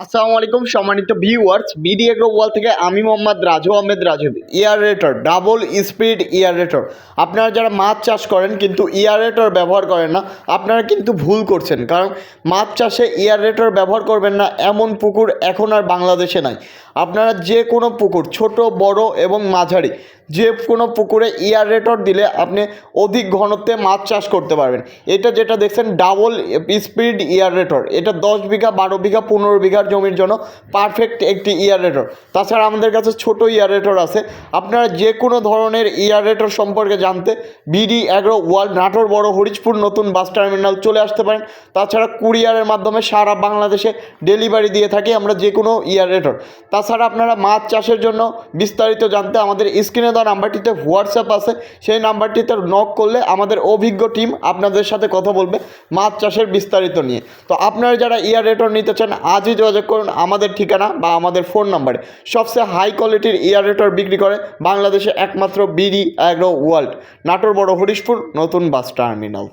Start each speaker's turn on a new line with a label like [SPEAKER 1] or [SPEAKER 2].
[SPEAKER 1] আসসালামু আলাইকুম সম্মানিত ভিউয়ার্স, বিডি এগ্রো ওয়াল থেকে আমি Mohammad Raju Ahmed Raju. Aerator, double speed aerator, আপনারা যারা মাছ চাষ করেন কিন্তু এয়ারেটর ব্যবহার করেন না, আপনারা কিন্তু ভুল করছেন। কারণ মাছ চাষে এয়ারেটর ব্যবহার করবেন না এমন পুকুর এখন আর বাংলাদেশে নাই। আপনারা যে কোনো পুকুর, ছোট বড় এবং মাঝারি, যে কোনো পুকুরে এয়ারেটর দিলে আপনি অধিক ঘনত্বে মাছ চাষ করতে পারবেন। এটা যেটা দেখছেন ডাবল স্পিড এয়ারেটর, এটা 10 বিঘা 12 বিঘা 15 বিঘার জমির জন্য পারফেক্ট একটি এয়ারেটর। তাছাড়া আমাদের কাছে ছোট এয়ারেটর আছে। আপনারা যে কোনো ধরনের এয়ারেটর সম্পর্কে জানতে বিডি এগ্রো ওয়ার্ল্ড, নাটোর বড় হরিজপুর নতুন বাস টার্মিনাল চলে আসতে পারেন। তাছাড়া কুরিয়ারের মাধ্যমে সারা বাংলাদেশে ডেলিভারি দিয়ে থাকি আমরা যে কোনো এয়ারেটর। তাছাড়া আপনারা মাছ চাষের জন্য বিস্তারিত জানতে আমাদের স্ক্রিনে দেওয়া নাম্বারটিতে হোয়াটসঅ্যাপ আছে, সেই নাম্বারটিতে নক করলে আমাদের অভিজ্ঞ টিম আপনাদের সাথে কথা বলবে মাছ চাষের বিস্তারিত নিয়ে। তো আপনারা যারা এয়ারেটর নিতে চান আজই যোগাযোগ করুন আমাদের ঠিকানা বা আমাদের ফোন নাম্বারে। সবচেয়ে হাই কোয়ালিটির এয়ারেটর বিক্রি করে বাংলাদেশে একমাত্র বিডি এগ্রো ওয়ার্ল্ড, নাটোর বড় হরিশপুর নতুন বাস টার্মিনাল।